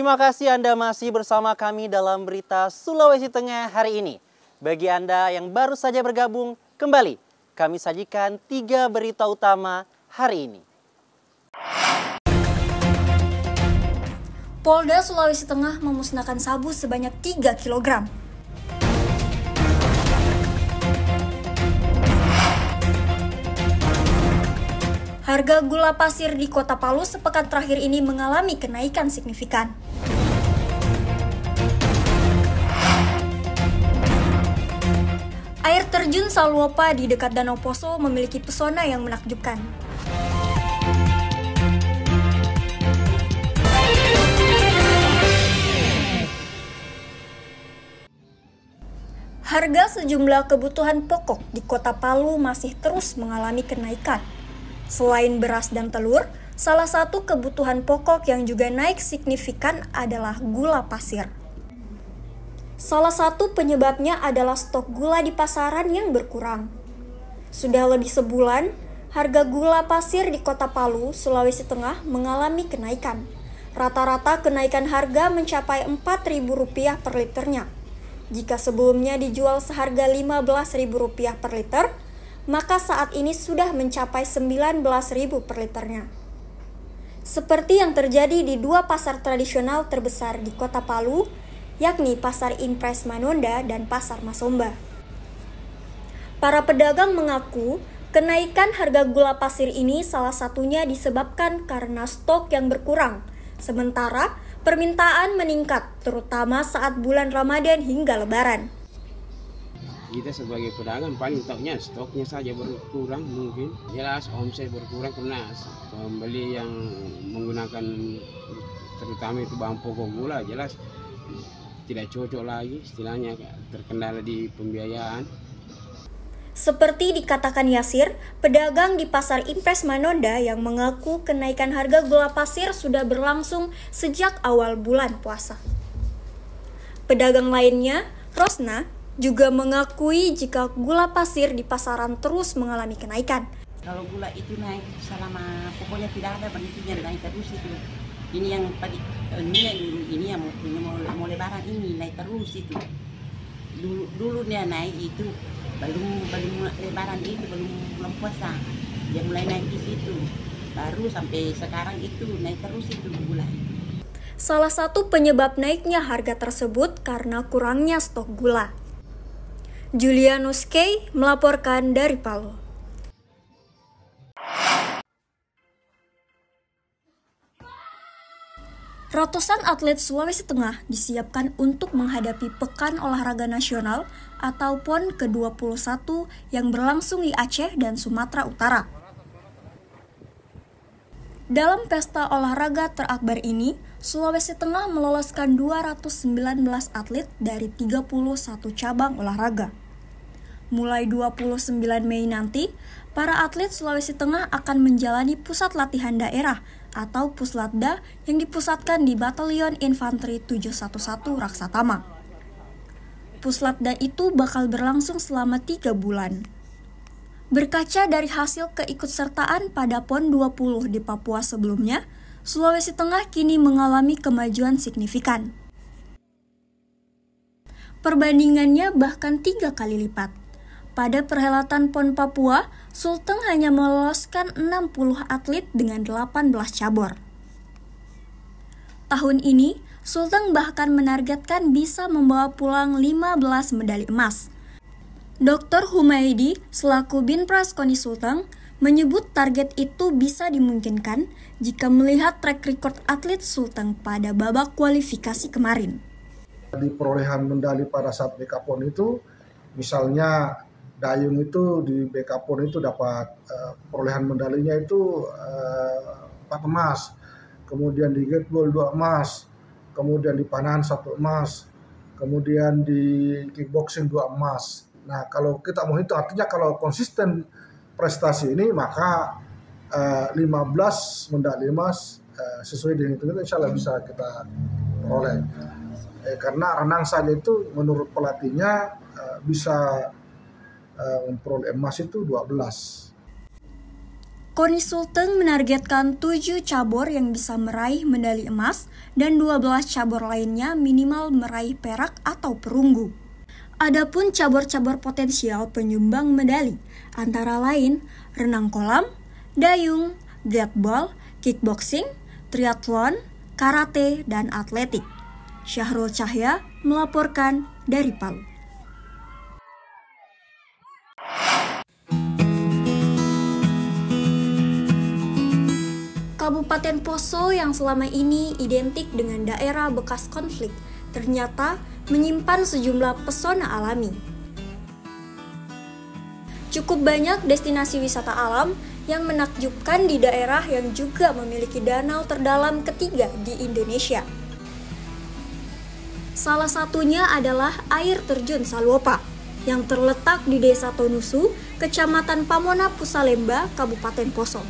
Terima kasih Anda masih bersama kami dalam berita Sulawesi Tengah hari ini. Bagi Anda yang baru saja bergabung, kembali kami sajikan 3 berita utama hari ini. Polda Sulawesi Tengah memusnahkan sabu sebanyak 3 kg. Harga gula pasir di Kota Palu sepekan terakhir ini mengalami kenaikan signifikan. Air terjun Salwopa di dekat Danau Poso memiliki pesona yang menakjubkan. Harga sejumlah kebutuhan pokok di Kota Palu masih terus mengalami kenaikan. Selain beras dan telur, salah satu kebutuhan pokok yang juga naik signifikan adalah gula pasir. Salah satu penyebabnya adalah stok gula di pasaran yang berkurang. Sudah lebih sebulan, harga gula pasir di Kota Palu, Sulawesi Tengah mengalami kenaikan. Rata-rata kenaikan harga mencapai Rp4.000 per liternya. Jika sebelumnya dijual seharga Rp15.000 per liter, maka saat ini sudah mencapai Rp19.000 per liternya. Seperti yang terjadi di 2 pasar tradisional terbesar di Kota Palu, yakni Pasar Impres Manonda dan Pasar Masomba. Para pedagang mengaku, kenaikan harga gula pasir ini salah satunya disebabkan karena stok yang berkurang, sementara permintaan meningkat, terutama saat bulan Ramadan hingga Lebaran. Kita sebagai pedagang paling taknya stoknya saja berkurang, mungkin jelas omset berkurang karena pembeli yang menggunakan terutama itu bahan pokok gula jelas tidak cocok lagi, istilahnya terkendala di pembiayaan. Seperti dikatakan Yasir, pedagang di Pasar Impres Manonda yang mengaku kenaikan harga gula pasir sudah berlangsung sejak awal bulan puasa. Pedagang lainnya, Rosna, juga mengakui jika gula pasir di pasaran terus mengalami kenaikan. Kalau gula itu naik selama pokoknya tidak ada berhentinya, naik terus itu. Ini yang pagi ini yang mau lebaran ini naik terus itu. Dulu dia naik itu belum lebaran itu belum puasa. Dia mulai naik di situ. Baru sampai sekarang itu naik terus itu gula itu. Salah satu penyebab naiknya harga tersebut karena kurangnya stok gula. Julianus K. melaporkan dari Palu. Ratusan atlet Sulawesi Tengah disiapkan untuk menghadapi Pekan Olahraga Nasional atau PON ke-21 yang berlangsung di Aceh dan Sumatera Utara. Dalam pesta olahraga terakbar ini, Sulawesi Tengah meloloskan 219 atlet dari 31 cabang olahraga. Mulai 29 Mei nanti, para atlet Sulawesi Tengah akan menjalani pusat latihan daerah atau Puslatda yang dipusatkan di Batalion Infanteri 711 Raksatama. Puslatda itu bakal berlangsung selama 3 bulan. Berkaca dari hasil keikutsertaan pada PON 20 di Papua sebelumnya, Sulawesi Tengah kini mengalami kemajuan signifikan. Perbandingannya bahkan 3 kali lipat. Pada perhelatan PON Papua, Sulteng hanya meloloskan 60 atlet dengan 18 cabur. Tahun ini, Sulteng bahkan menargetkan bisa membawa pulang 15 medali emas. Dr. Humaydi, selaku Binpras KONI Sulteng, menyebut target itu bisa dimungkinkan jika melihat track record atlet Sulteng pada babak kualifikasi kemarin. Di perolehan medali pada saat BK PON itu, misalnya dayung itu di BK PON itu dapat perolehan medalinya itu 4 emas, kemudian di gateball 2 emas, kemudian di panahan 1 emas, kemudian di kickboxing 2 emas. Nah, kalau kita mau itu artinya kalau konsisten prestasi ini maka 15 medali emas sesuai dengan itu insya Allah bisa kita peroleh. Karena renang saja itu menurut pelatihnya bisa memperoleh emas itu 12. KONI Sulteng menargetkan 7 cabur yang bisa meraih medali emas dan 12 cabur lainnya minimal meraih perak atau perunggu. Adapun cabur-cabur potensial penyumbang medali antara lain renang kolam, dayung, blackball, kickboxing, triathlon, karate, dan atletik. Syahrul Cahya melaporkan dari Palu. Kabupaten Poso yang selama ini identik dengan daerah bekas konflik, ternyata menyimpan sejumlah pesona alami. Cukup banyak destinasi wisata alam yang menakjubkan di daerah yang juga memiliki danau terdalam ketiga di Indonesia. Salah satunya adalah air terjun Saluopa yang terletak di Desa Tonusu, Kecamatan Pamona Pusalemba, Kabupaten Poso.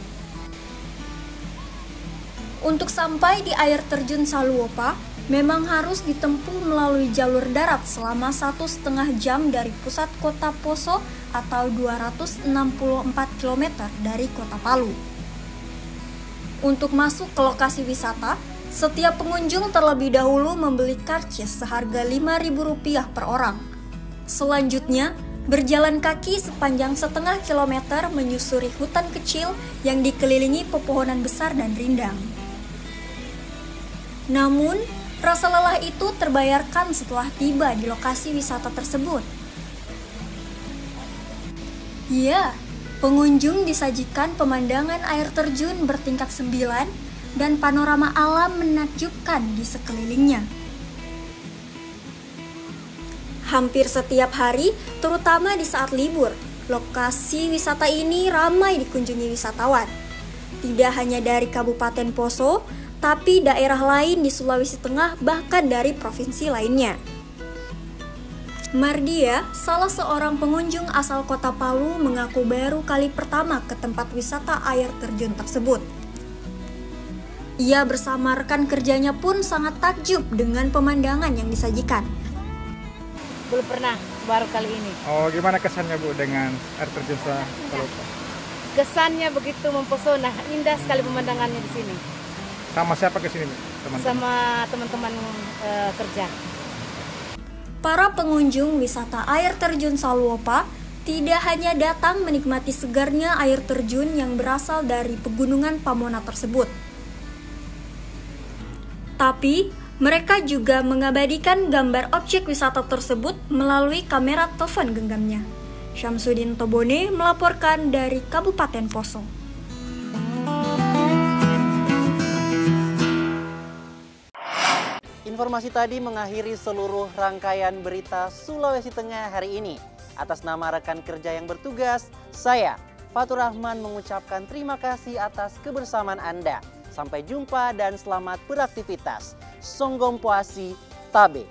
Untuk sampai di air terjun Saluopa, memang harus ditempuh melalui jalur darat selama 1,5 jam dari pusat kota Poso atau 264 km dari kota Palu. Untuk masuk ke lokasi wisata, setiap pengunjung terlebih dahulu membeli karcis seharga Rp5.000 per orang. Selanjutnya, berjalan kaki sepanjang 0,5 kilometer menyusuri hutan kecil yang dikelilingi pepohonan besar dan rindang. Namun, rasa lelah itu terbayarkan setelah tiba di lokasi wisata tersebut. Ya, pengunjung disajikan pemandangan air terjun bertingkat 9 dan panorama alam menakjubkan di sekelilingnya. Hampir setiap hari, terutama di saat libur, lokasi wisata ini ramai dikunjungi wisatawan. Tidak hanya dari Kabupaten Poso, tapi daerah lain di Sulawesi Tengah bahkan dari provinsi lainnya. Mardia, salah seorang pengunjung asal kota Palu, mengaku baru kali pertama ke tempat wisata air terjun tersebut. Ia bersama rekan kerjanya pun sangat takjub dengan pemandangan yang disajikan. Belum pernah, baru kali ini. Oh, gimana kesannya Bu dengan air terjun Saluopa? Kesannya begitu mempesona, indah sekali pemandangannya di sini. Sama siapa ke sini, Bu? Teman-teman? Sama teman-teman kerja. Para pengunjung wisata air terjun Saluopa tidak hanya datang menikmati segarnya air terjun yang berasal dari pegunungan Pamona tersebut, tapi mereka juga mengabadikan gambar objek wisata tersebut melalui kamera telepon genggamnya. Syamsuddin Tobone melaporkan dari Kabupaten Poso. Informasi tadi mengakhiri seluruh rangkaian berita Sulawesi Tengah hari ini. Atas nama rekan kerja yang bertugas, saya, Fatur Rahman, mengucapkan terima kasih atas kebersamaan Anda. Sampai jumpa dan selamat beraktivitas. Songgom Puasi Tabe.